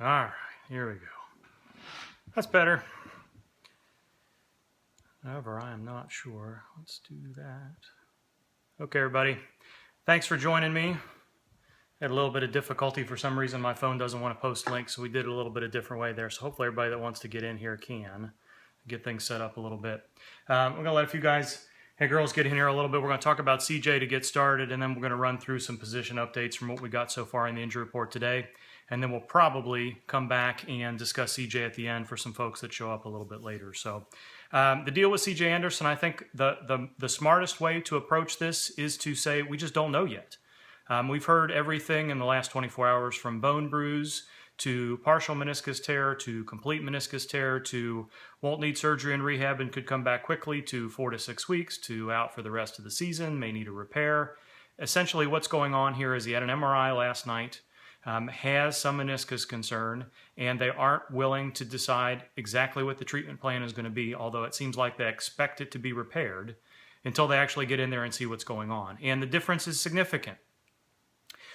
All right, here we go. That's better. However, I am not sure. Let's do that. Okay, everybody. Thanks for joining me. Had a little bit of difficulty for some reason. My phone doesn't want to post links, so we did it a little bit a different way there. So hopefully everybody that wants to get in here can get things set up a little bit. We're going to let a few guys and girls get in here a little bit. We're going to talk about CJ to get started, and then we're going to run through some position updates from what we got so far in the injury report today. And then we'll probably come back and discuss CJ at the end for some folks that show up a little bit later. So the deal with CJ Anderson, I think the smartest way to approach this is to say we just don't know yet. We've heard everything in the last 24 hours from bone bruise to partial meniscus tear to complete meniscus tear to won't need surgery and rehab and could come back quickly to 4 to 6 weeks to out for the rest of the season, may need a repair. Essentially what's going on here is he had an MRI last night, has some meniscus concern, and they aren't willing to decide exactly what the treatment plan is going to be, although it seems like they expect it to be repaired until they actually get in there and see what's going on. And the difference is significant.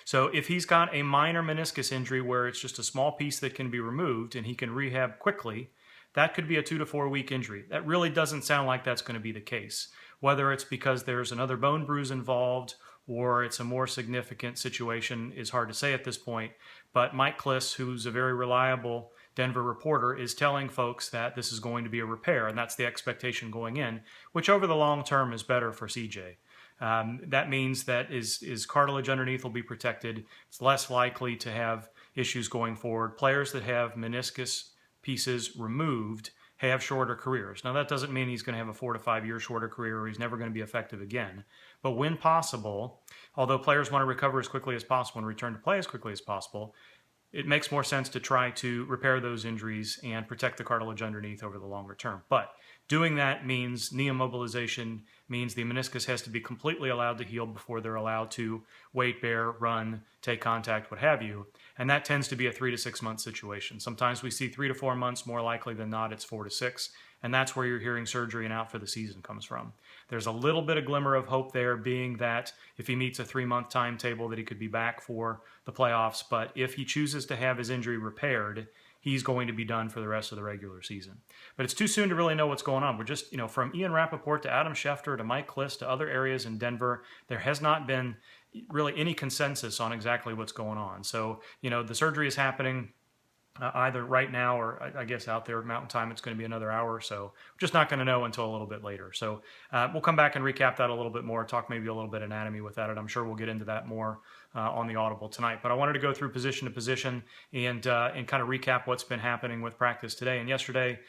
So if he's got a minor meniscus injury where it's just a small piece that can be removed and he can rehab quickly, that could be a 2 to 4 week injury. That really doesn't sound like that's going to be the case. Whether it's because there's another bone bruise involved or it's a more significant situation is hard to say at this point. But Mike Kliss, who's a very reliable Denver reporter, is telling folks that this is going to be a repair, and that's the expectation going in, which over the long term is better for CJ. That means that his cartilage underneath will be protected. It's less likely to have issues going forward. Players that have meniscus pieces removed have shorter careers. Now, that doesn't mean he's going to have a 4 to 5 year shorter career or he's never going to be effective again. But when possible, although players want to recover as quickly as possible and return to play as quickly as possible, it makes more sense to try to repair those injuries and protect the cartilage underneath over the longer term. But doing that means knee immobilization, means the meniscus has to be completely allowed to heal before they're allowed to weight bear, run, take contact, what have you. And that tends to be a 3 to 6 month situation. Sometimes we see 3 to 4 months, more likely than not, it's 4 to 6. And that's where you're hearing surgery and out for the season comes from. There's a little bit of glimmer of hope there, being that if he meets a 3-month timetable that he could be back for the playoffs. But if he chooses to have his injury repaired, he's going to be done for the rest of the regular season. But it's too soon to really know what's going on. We're just, from Ian Rappaport to Adam Schefter to Mike Kliss to other areas in Denver, there has not been really any consensus on exactly what's going on. So, the surgery is happening either right now or I guess out there Mountain Time, it's going to be another hour or so. We're just not going to know until a little bit later. So we'll come back and recap that a little bit more, talk maybe a little bit anatomy with that, and I'm sure we'll get into that more on the Audible tonight. But I wanted to go through position to position and kind of recap what's been happening with practice today and yesterday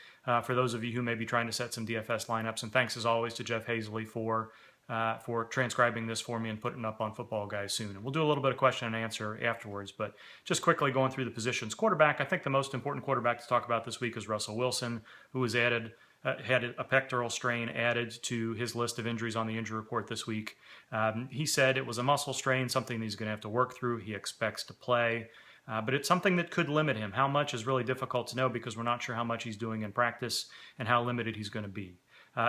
for those of you who may be trying to set some DFS lineups. And thanks as always to Jeff Hazley for transcribing this for me and putting it up on Football Guys soon. And we'll do a little bit of question and answer afterwards, but just quickly going through the positions. Quarterback, I think the most important quarterback to talk about this week is Russell Wilson, who was had a pectoral strain added to his list of injuries on the injury report this week. He said it was a muscle strain, something he's going to have to work through. He expects to play. But it's something that could limit him. How much is really difficult to know because we're not sure how much he's doing in practice and how limited he's going to be.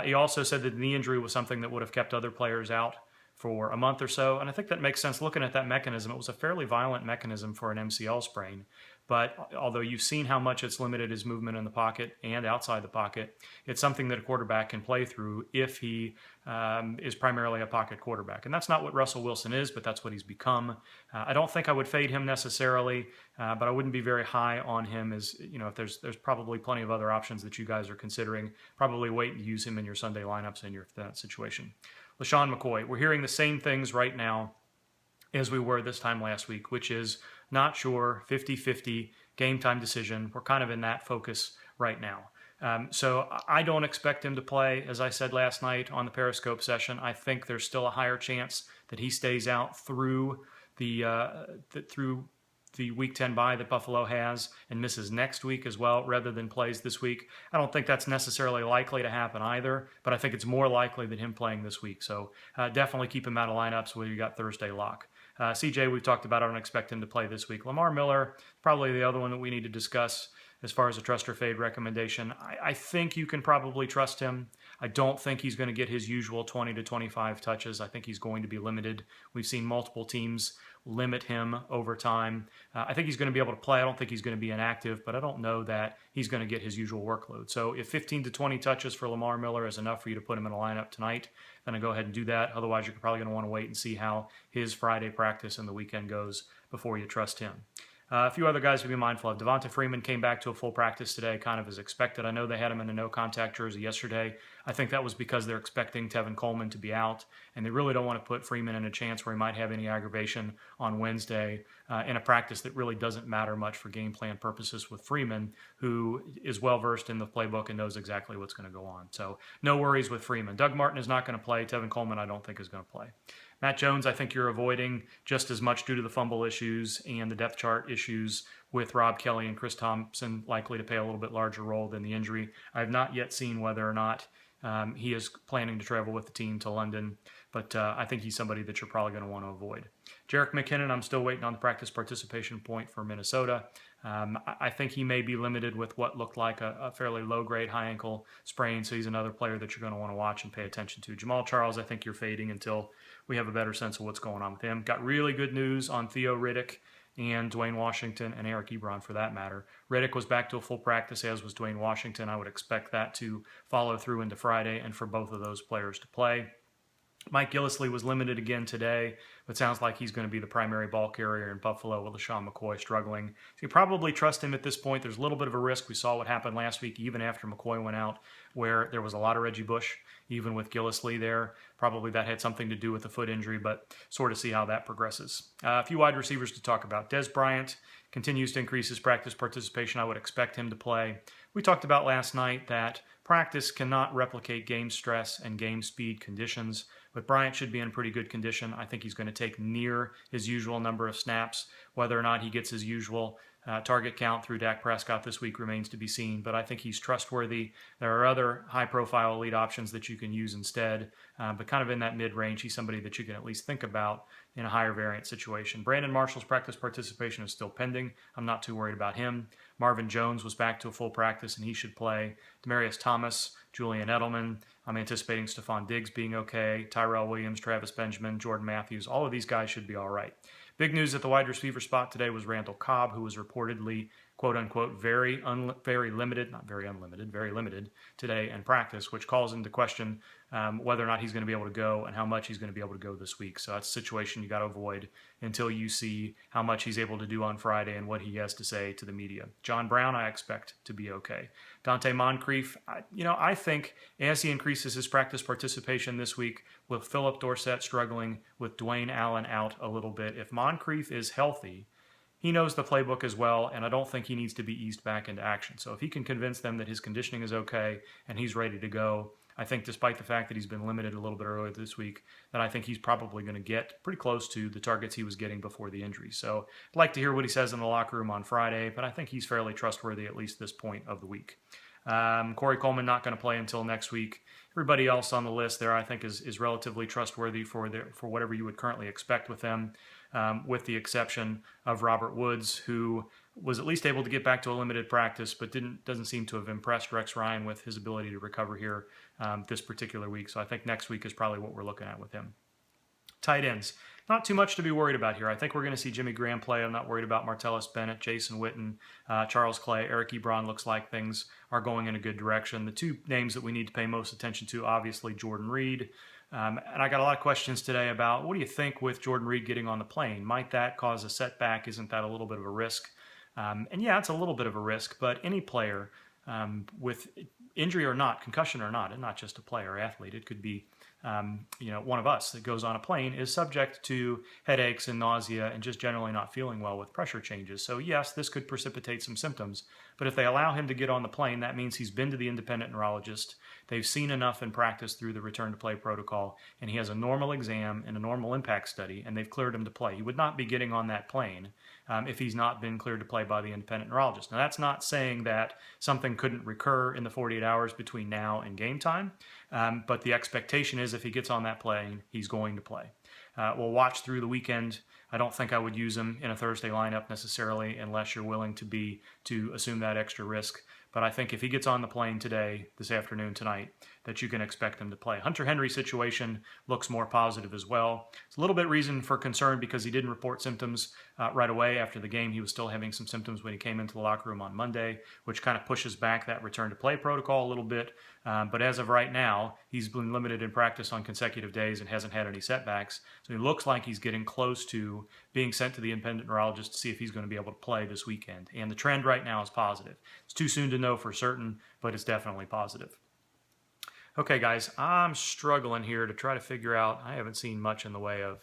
He also said that the knee injury was something that would have kept other players out for a month or so, and I think that makes sense looking at that mechanism. It was a fairly violent mechanism for an MCL sprain, but although you've seen how much it's limited his movement in the pocket and outside the pocket, it's something that a quarterback can play through if he is primarily a pocket quarterback. And that's not what Russell Wilson is, but that's what he's become. I don't think I would fade him necessarily, but I wouldn't be very high on him as, if there's probably plenty of other options that you guys are considering. Probably wait and use him in your Sunday lineups in that situation. LaShawn McCoy, we're hearing the same things right now as we were this time last week, which is not sure, 50-50, game time decision. We're kind of in that focus right now. So I don't expect him to play, as I said last night on the Periscope session. I think there's still a higher chance that he stays out through the Week 10 bye that Buffalo has and misses next week as well, rather than plays this week. I don't think that's necessarily likely to happen either, but I think it's more likely than him playing this week. So definitely keep him out of lineups where you got Thursday lock. CJ, we've talked about. I don't expect him to play this week. Lamar Miller, probably the other one that we need to discuss as far as a trust or fade recommendation. I think you can probably trust him. I don't think he's going to get his usual 20 to 25 touches. I think he's going to be limited. We've seen multiple teams limit him over time. I think he's going to be able to play. I don't think he's going to be inactive, but I don't know that he's going to get his usual workload. So if 15 to 20 touches for Lamar Miller is enough for you to put him in a lineup tonight, then I go ahead and do that. Otherwise, you're probably going to want to wait and see how his Friday practice and the weekend goes before you trust him. A few other guys to be mindful of. Devonta Freeman came back to a full practice today, kind of as expected. I know they had him in a no-contact jersey yesterday. I think that was because they're expecting Tevin Coleman to be out, and they really don't want to put Freeman in a chance where he might have any aggravation on Wednesday in a practice that really doesn't matter much for game plan purposes with Freeman, who is well-versed in the playbook and knows exactly what's going to go on. So no worries with Freeman. Doug Martin is not going to play. Tevin Coleman, I don't think, is going to play. Matt Jones, I think you're avoiding just as much due to the fumble issues and the depth chart issues with Rob Kelly and Chris Thompson likely to play a little bit larger role than the injury. I have not yet seen whether or not he is planning to travel with the team to London, but I think he's somebody that you're probably going to want to avoid. Jerick McKinnon, I'm still waiting on the practice participation point for Minnesota. I think he may be limited with what looked like a fairly low-grade high ankle sprain, so he's another player that you're going to want to watch and pay attention to. Jamal Charles, I think you're fading until we have a better sense of what's going on with him. Got really good news on Theo Riddick and Dwayne Washington and Eric Ebron for that matter. Riddick was back to a full practice, as was Dwayne Washington. I would expect that to follow through into Friday and for both of those players to play. Mike Gillislee was limited again today, but sounds like he's going to be the primary ball carrier in Buffalo with LaShawn McCoy struggling. So you probably trust him at this point. There's a little bit of a risk. We saw what happened last week, even after McCoy went out, where there was a lot of Reggie Bush, even with Gillislee there. Probably that had something to do with the foot injury, but sort of see how that progresses. A few wide receivers to talk about. Des Bryant continues to increase his practice participation. I would expect him to play. We talked about last night that practice cannot replicate game stress and game speed conditions, but Bryant should be in pretty good condition. I think he's going to take near his usual number of snaps. Whether or not he gets his usual target count through Dak Prescott this week remains to be seen, but I think he's trustworthy. There are other high-profile elite options that you can use instead, but kind of in that mid-range, he's somebody that you can at least think about in a higher variant situation. Brandon Marshall's practice participation is still pending. I'm not too worried about him. Marvin Jones was back to a full practice, and he should play. Demaryius Thomas, Julian Edelman. I'm anticipating Stephon Diggs being okay. Tyrell Williams, Travis Benjamin, Jordan Matthews. All of these guys should be all right. Big news at the wide receiver spot today was Randall Cobb, who was reportedly, quote-unquote, very limited today in practice, which calls into question whether or not he's going to be able to go and how much he's going to be able to go this week. So that's a situation you got to avoid until you see how much he's able to do on Friday and what he has to say to the media. John Brown, I expect to be okay. Dante Moncrief, I think as he increases his practice participation this week, with Philip Dorsett struggling, with Dwayne Allen out a little bit, if Moncrief is healthy, he knows the playbook as well, and I don't think he needs to be eased back into action. So if he can convince them that his conditioning is okay and he's ready to go, I think despite the fact that he's been limited a little bit earlier this week, that I think he's probably going to get pretty close to the targets he was getting before the injury. So I'd like to hear what he says in the locker room on Friday, but I think he's fairly trustworthy at least this point of the week. Corey Coleman not going to play until next week. Everybody else on the list there I think is relatively trustworthy for whatever you would currently expect with them, with the exception of Robert Woods, who was at least able to get back to a limited practice, but doesn't seem to have impressed Rex Ryan with his ability to recover here this particular week. So I think next week is probably what we're looking at with him. Tight ends. Not too much to be worried about here. I think we're going to see Jimmy Graham play. I'm not worried about Martellus Bennett, Jason Witten, Charles Clay, Eric Ebron. Looks like things are going in a good direction. The two names that we need to pay most attention to, obviously, Jordan Reed. And I got a lot of questions today about what do you think with Jordan Reed getting on the plane? Might that cause a setback? Isn't that a little bit of a risk? And yeah, it's a little bit of a risk, but any player with injury or not, concussion or not, and not just a player, athlete, it could be one of us that goes on a plane, is subject to headaches and nausea and just generally not feeling well with pressure changes. So yes, this could precipitate some symptoms, but if they allow him to get on the plane, that means he's been to the independent neurologist, they've seen enough in practice through the return to play protocol, and he has a normal exam and a normal impact study, and they've cleared him to play. He would not be getting on that plane if he's not been cleared to play by the independent neurologist. Now, that's not saying that something couldn't recur in the 48 hours between now and game time, but the expectation is if he gets on that plane, he's going to play. We'll watch through the weekend. I don't think I would use him in a Thursday lineup necessarily unless you're willing to assume that extra risk. But I think if he gets on the plane today, this afternoon, tonight, that you can expect him to play. Hunter Henry's situation looks more positive as well. It's a little bit reason for concern because he didn't report symptoms right away after the game. He was still having some symptoms when he came into the locker room on Monday, which kind of pushes back that return to play protocol a little bit. But as of right now, he's been limited in practice on consecutive days and hasn't had any setbacks. So he looks like he's getting close to being sent to the independent neurologist to see if he's going to be able to play this weekend. And the trend right now is positive. It's too soon to know for certain, but it's definitely positive. Okay, guys, I'm struggling here to try to figure out. I haven't seen much in the way of,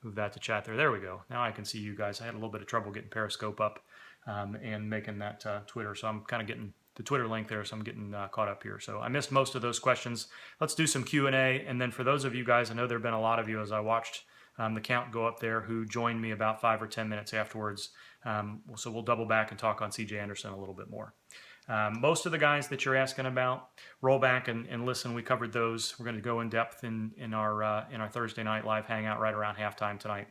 move that to chat there. There we go. Now I can see you guys. I had a little bit of trouble getting Periscope up and making that Twitter. So I'm kind of getting the Twitter link there, so I'm getting caught up here. So I missed most of those questions. Let's do some Q&A. And then for those of you guys, I know there have been a lot of you as I watched the count go up there who joined me about 5 or 10 minutes afterwards. So we'll double back and talk on C.J. Anderson a little bit more. Most of the guys that you're asking about, roll back and listen. We covered those. We're going to go in depth in our Thursday night live hangout right around halftime tonight.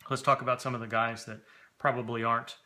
Let's talk about some of the guys that probably aren't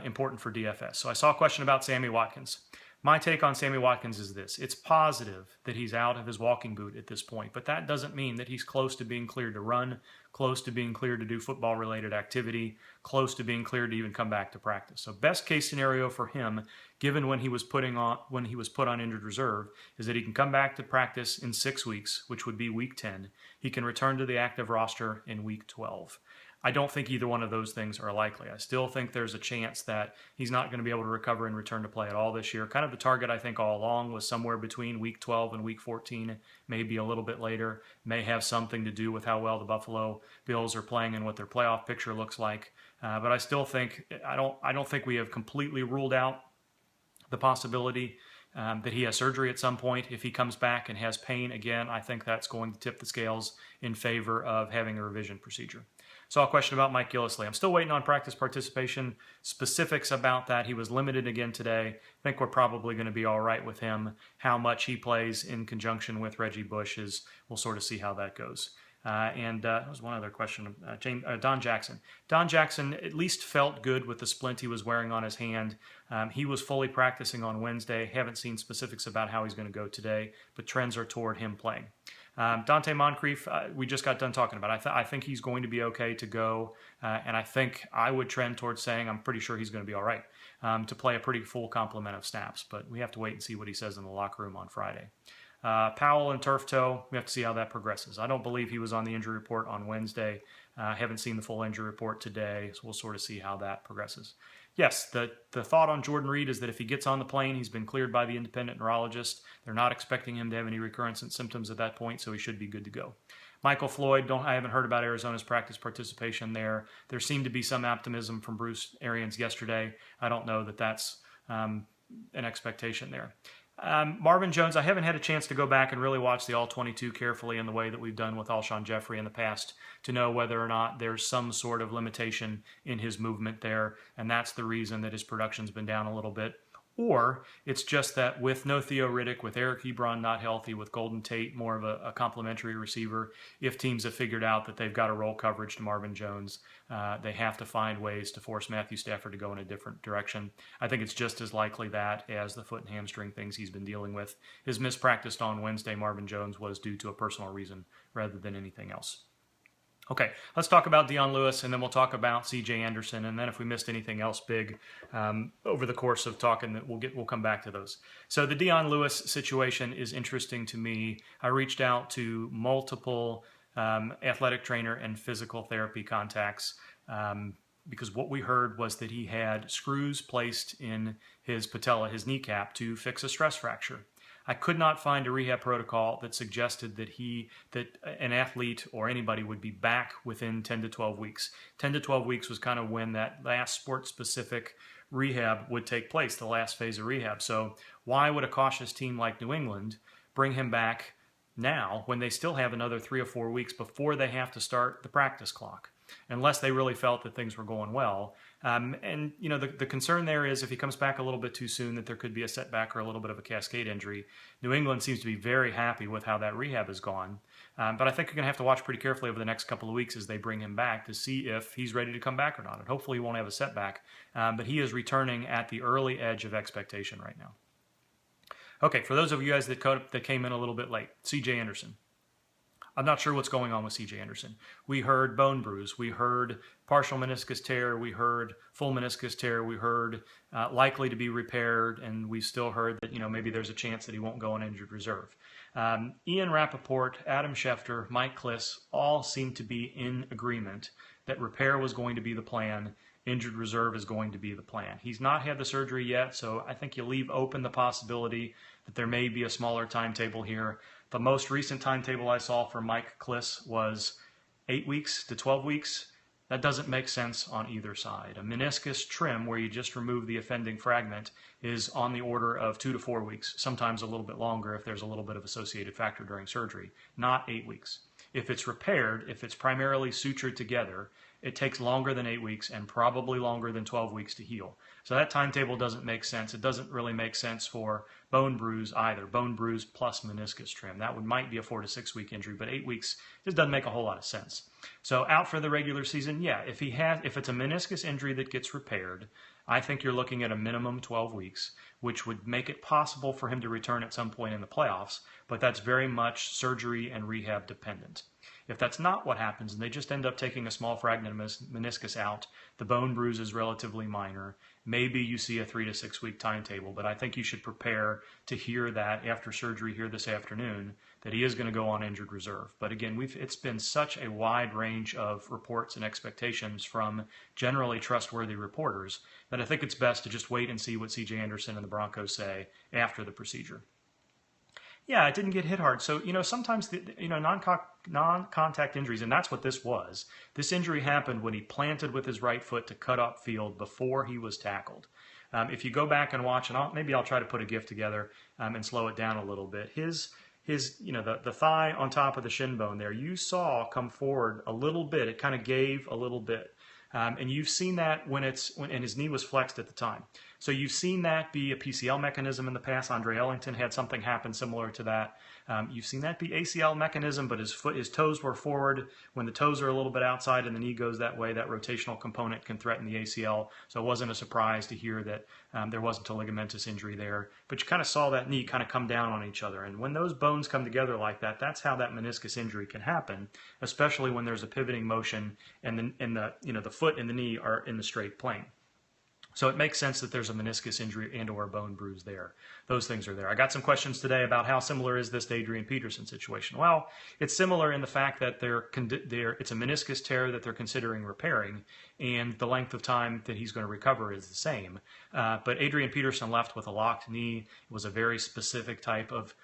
important for DFS. So I saw a question about Sammy Watkins. My take on Sammy Watkins is this. It's positive that he's out of his walking boot at this point, but that doesn't mean that he's close to being cleared to run, close to being cleared to do football-related activity, close to being cleared to even come back to practice. So best case scenario for him, given when he was put on injured reserve, is that he can come back to practice in 6 weeks, which would be week 10. He can return to the active roster in week 12. I don't think either one of those things are likely. I still think there's a chance that he's not going to be able to recover and return to play at all this year. Kind of the target, I think, all along was somewhere between week 12 and week 14, maybe a little bit later. May have something to do with how well the Buffalo Bills are playing and what their playoff picture looks like. But I still think, I don't think we have completely ruled out the possibility that he has surgery at some point. If he comes back and has pain again, I think that's going to tip the scales in favor of having a revision procedure. Saw a question about Mike Gillislee. I'm still waiting on practice participation. Specifics about that. He was limited again today. I think we're probably going to be all right with him. How much he plays in conjunction with Reggie Bush is, we'll sort of see how that goes. There was one other question. Don Jackson. Don Jackson at least felt good with the splint he was wearing on his hand. He was fully practicing on Wednesday. Haven't seen specifics about how he's going to go today, but trends are toward him playing. Dante Moncrief, we just got done talking about. I think he's going to be okay to go, and I think I would trend towards saying I'm pretty sure he's going to be all right to play a pretty full complement of snaps, but we have to wait and see what he says in the locker room on Friday. Powell and turf toe, we have to see how that progresses. I don't believe he was on the injury report on Wednesday. Haven't seen the full injury report today, so we'll sort of see how that progresses. Yes, the thought on Jordan Reed is that if he gets on the plane, he's been cleared by the independent neurologist. They're not expecting him to have any recurrence in symptoms at that point, so he should be good to go. Michael Floyd, I haven't heard about Arizona's practice participation there. There seemed to be some optimism from Bruce Arians yesterday. I don't know that that's an expectation there. Marvin Jones, I haven't had a chance to go back and really watch the All-22 carefully in the way that we've done with Alshon Jeffrey in the past to know whether or not there's some sort of limitation in his movement there, and that's the reason that his production's been down a little bit. Or it's just that with no Theo Riddick, with Eric Ebron not healthy, with Golden Tate more of a complementary receiver, if teams have figured out that they've got to roll coverage to Marvin Jones, they have to find ways to force Matthew Stafford to go in a different direction. I think it's just as likely that as the foot and hamstring things he's been dealing with. His mispractice on Wednesday, Marvin Jones, was due to a personal reason rather than anything else. Okay, let's talk about Dion Lewis, and then we'll talk about C.J. Anderson, and then if we missed anything else big over the course of talking, we'll come back to those. So the Dion Lewis situation is interesting to me. I reached out to multiple athletic trainer and physical therapy contacts because what we heard was that he had screws placed in his patella, his kneecap, to fix a stress fracture. I could not find a rehab protocol that suggested that an athlete or anybody would be back within 10 to 12 weeks. 10 to 12 weeks was kind of when that last sport-specific rehab would take place, the last phase of rehab. So why would a cautious team like New England bring him back now when they still have another 3 or 4 weeks before they have to start the practice clock? Unless they really felt that things were going well. And, you know, the concern there is if he comes back a little bit too soon that there could be a setback or a little bit of a cascade injury. New England seems to be very happy with how that rehab has gone. But I think you're going to have to watch pretty carefully over the next couple of weeks as they bring him back to see if he's ready to come back or not. And hopefully he won't have a setback. But he is returning at the early edge of expectation right now. Okay, for those of you guys that came in a little bit late, C.J. Anderson. I'm not sure what's going on with C.J. Anderson. We heard bone bruise. We heard partial meniscus tear. We heard full meniscus tear. We heard likely to be repaired, and we still heard that maybe there's a chance that he won't go on injured reserve. Ian Rappaport, Adam Schefter, Mike Kliss all seem to be in agreement that repair was going to be the plan. Injured reserve is going to be the plan. He's not had the surgery yet, so I think you leave open the possibility that there may be a smaller timetable here. The most recent timetable I saw for Mike Kliss was 8 weeks to 12 weeks. That doesn't make sense on either side. A meniscus trim, where you just remove the offending fragment, is on the order of 2 to 4 weeks, sometimes a little bit longer if there's a little bit of associated factor during surgery, not 8 weeks. If it's repaired, if it's primarily sutured together, it takes longer than 8 weeks and probably longer than 12 weeks to heal. So that timetable doesn't make sense. It doesn't really make sense for bone bruise either. Bone bruise plus meniscus trim. That might be a 4 to 6 week injury, but 8 weeks just doesn't make a whole lot of sense. So out for the regular season, yeah. If it's a meniscus injury that gets repaired, I think you're looking at a minimum 12 weeks, which would make it possible for him to return at some point in the playoffs, but that's very much surgery and rehab dependent. If that's not what happens and they just end up taking a small fragment of meniscus out, the bone bruise is relatively minor, maybe you see a 3 to 6 week timetable, but I think you should prepare to hear that after surgery here this afternoon that he is going to go on injured reserve. But again, it's been such a wide range of reports and expectations from generally trustworthy reporters that I think it's best to just wait and see what C.J. Anderson and the Broncos say after the procedure. Yeah, it didn't get hit hard. So, sometimes, non-contact injuries, and that's what this was. This injury happened when he planted with his right foot to cut up field before he was tackled. If you go back and watch, and maybe I'll try to put a GIF together and slow it down a little bit. The thigh on top of the shin bone there, you saw come forward a little bit. It kind of gave a little bit. And you've seen that when his knee was flexed at the time. So you've seen that be a PCL mechanism in the past. Andre Ellington had something happen similar to that. You've seen that be ACL mechanism, but his toes were forward. When the toes are a little bit outside and the knee goes that way, that rotational component can threaten the ACL. So it wasn't a surprise to hear that there wasn't a ligamentous injury there. But you kind of saw that knee kind of come down on each other. And when those bones come together like that, that's how that meniscus injury can happen, especially when there's a pivoting motion and the foot and the knee are in the straight plane. So it makes sense that there's a meniscus injury and or a bone bruise there. Those things are there. I got some questions today about how similar is this to Adrian Peterson situation. Well, it's similar in the fact that it's a meniscus tear that they're considering repairing, and the length of time that he's going to recover is the same. But Adrian Peterson left with a locked knee. It was a very specific type of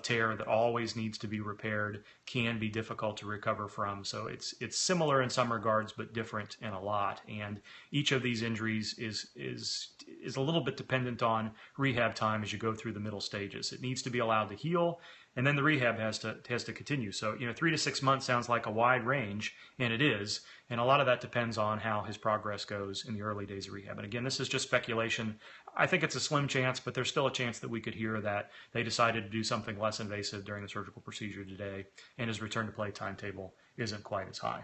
tear that always needs to be repaired, can be difficult to recover from. So it's similar in some regards, but different in a lot. And each of these injuries is a little bit dependent on rehab time as you go through the middle stages. It needs to be allowed to heal, and then the rehab has to continue. So 3 to 6 months sounds like a wide range, and it is. And a lot of that depends on how his progress goes in the early days of rehab. And again, this is just speculation. I think it's a slim chance, but there's still a chance that we could hear that they decided to do something less invasive during the surgical procedure today, and his return to play timetable isn't quite as high.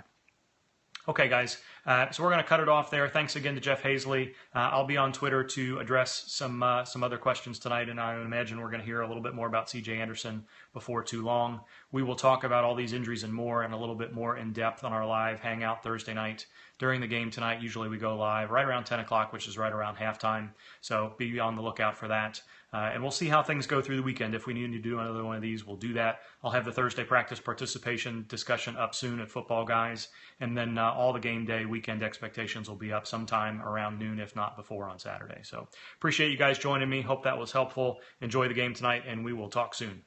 Okay, guys, so we're going to cut it off there. Thanks again to Jeff Hazley. I'll be on Twitter to address some other questions tonight, and I imagine we're going to hear a little bit more about C.J. Anderson before too long. We will talk about all these injuries and more and a little bit more in depth on our live hangout Thursday night during the game tonight. Usually we go live right around 10 o'clock, which is right around halftime, so be on the lookout for that. And we'll see how things go through the weekend. If we need to do another one of these, we'll do that. I'll have the Thursday practice participation discussion up soon at Football Guys. And then all the game day weekend expectations will be up sometime around noon, if not before, on Saturday. So appreciate you guys joining me. Hope that was helpful. Enjoy the game tonight, and we will talk soon.